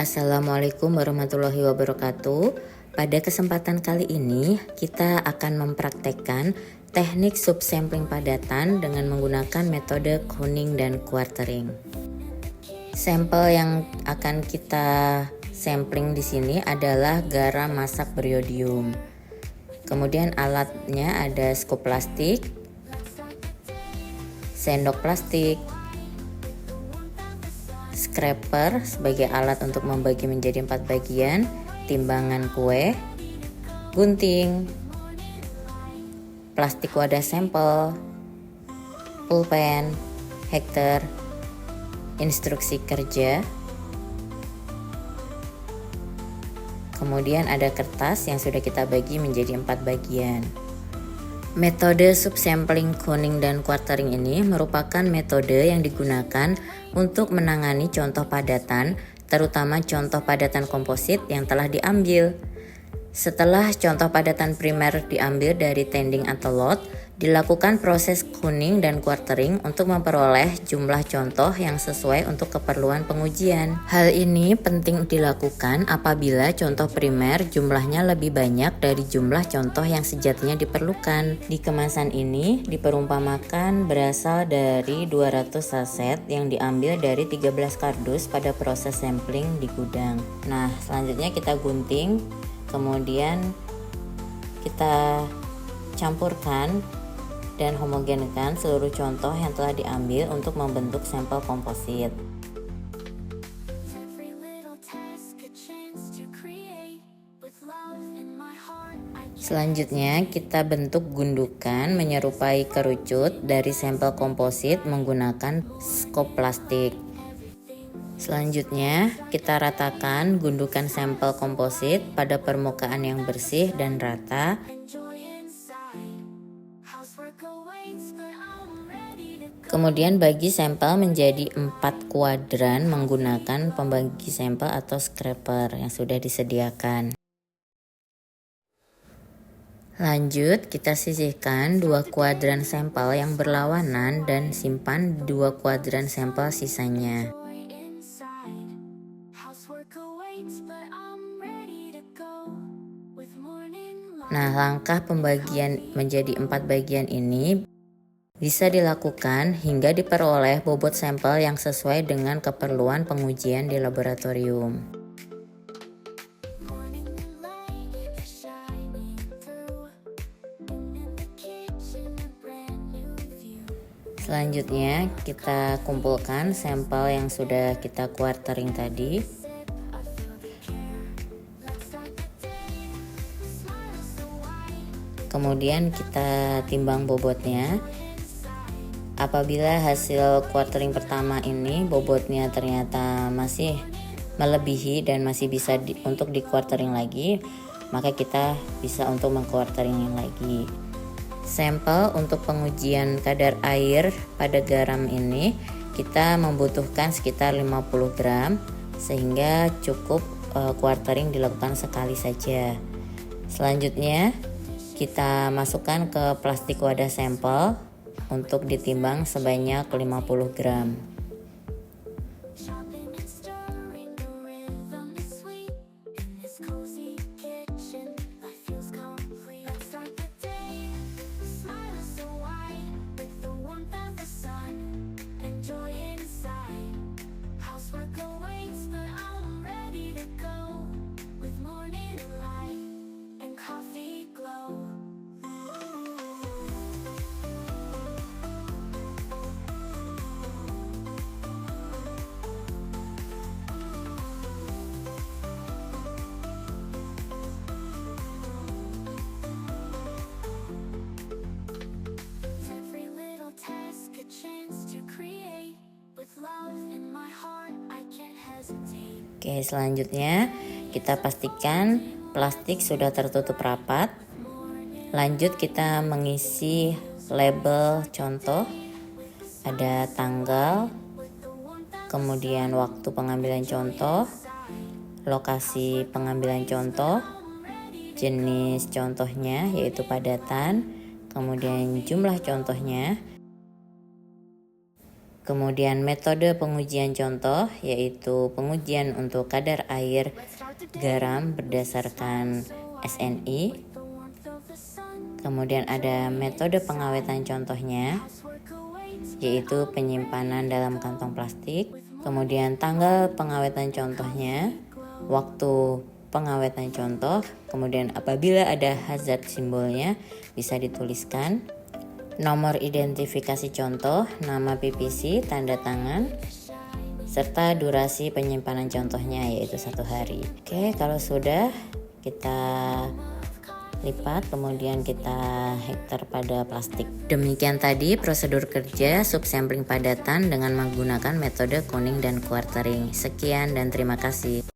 Assalamualaikum warahmatullahi wabarakatuh. Pada kesempatan kali ini kita akan mempraktekkan teknik subsampling padatan dengan menggunakan metode Koning dan quartering. Sampel yang akan kita sampling di sini adalah garam masak beriodium. Kemudian alatnya ada skop plastik, sendok plastik, scraper sebagai alat untuk membagi menjadi 4 bagian, timbangan kue, gunting, plastik wadah sampel, pulpen, hektar, instruksi kerja, kemudian ada kertas yang sudah kita bagi menjadi 4 bagian. Metode subsampling, Koning, dan quartering ini merupakan metode yang digunakan untuk menangani contoh padatan, terutama contoh padatan komposit yang telah diambil. Setelah contoh padatan primer diambil dari tending atau lot, dilakukan proses Koning dan quartering untuk memperoleh jumlah contoh yang sesuai untuk keperluan pengujian. Hal ini penting dilakukan apabila contoh primer jumlahnya lebih banyak dari jumlah contoh yang sejatinya diperlukan. Di kemasan ini diperumpamakan berasal dari 200 saset yang diambil dari 13 kardus pada proses sampling di gudang. Nah, selanjutnya kita gunting, kemudian kita campurkan dan homogenkan seluruh contoh yang telah diambil untuk membentuk sampel komposit. Selanjutnya kita bentuk gundukan menyerupai kerucut dari sampel komposit menggunakan skop plastik. Selanjutnya kita ratakan gundukan sampel komposit pada permukaan yang bersih dan rata. Kemudian bagi sampel menjadi 4 kuadran menggunakan pembagi sampel atau scraper yang sudah disediakan. Lanjut, kita sisihkan 2 kuadran sampel yang berlawanan dan simpan 2 kuadran sampel sisanya. Nah, langkah pembagian menjadi 4 bagian ini bisa dilakukan hingga diperoleh bobot sampel yang sesuai dengan keperluan pengujian di laboratorium. Selanjutnya kita kumpulkan sampel yang sudah kita quartering tadi. Kemudian kita timbang bobotnya. Apabila hasil quartering pertama ini bobotnya ternyata masih melebihi dan masih bisa untuk di quartering lagi, maka kita bisa untuk mengquartering yang lagi. Sampel untuk pengujian kadar air pada garam ini kita membutuhkan sekitar 50 gram sehingga cukup quartering dilakukan sekali saja. Selanjutnya kita masukkan ke plastik wadah sampel untuk ditimbang sebanyak 50 gram. Oke, selanjutnya kita pastikan plastik sudah tertutup rapat. Lanjut kita mengisi label contoh. Ada tanggal, kemudian waktu pengambilan contoh, lokasi pengambilan contoh, jenis contohnya yaitu padatan, kemudian jumlah contohnya, Kemudian metode pengujian contoh yaitu pengujian untuk kadar air garam berdasarkan SNI. Kemudian ada metode pengawetan contohnya yaitu penyimpanan dalam kantong plastik. Kemudian tanggal pengawetan contohnya, waktu pengawetan contoh, kemudian apabila ada hazard simbolnya bisa dituliskan. Nomor identifikasi contoh, nama PPC, tanda tangan, serta durasi penyimpanan contohnya yaitu 1 hari. Oke, kalau sudah kita lipat, kemudian kita hektar pada plastik. Demikian tadi prosedur kerja subsampling padatan dengan menggunakan metode Kooning dan quartering. Sekian dan terima kasih.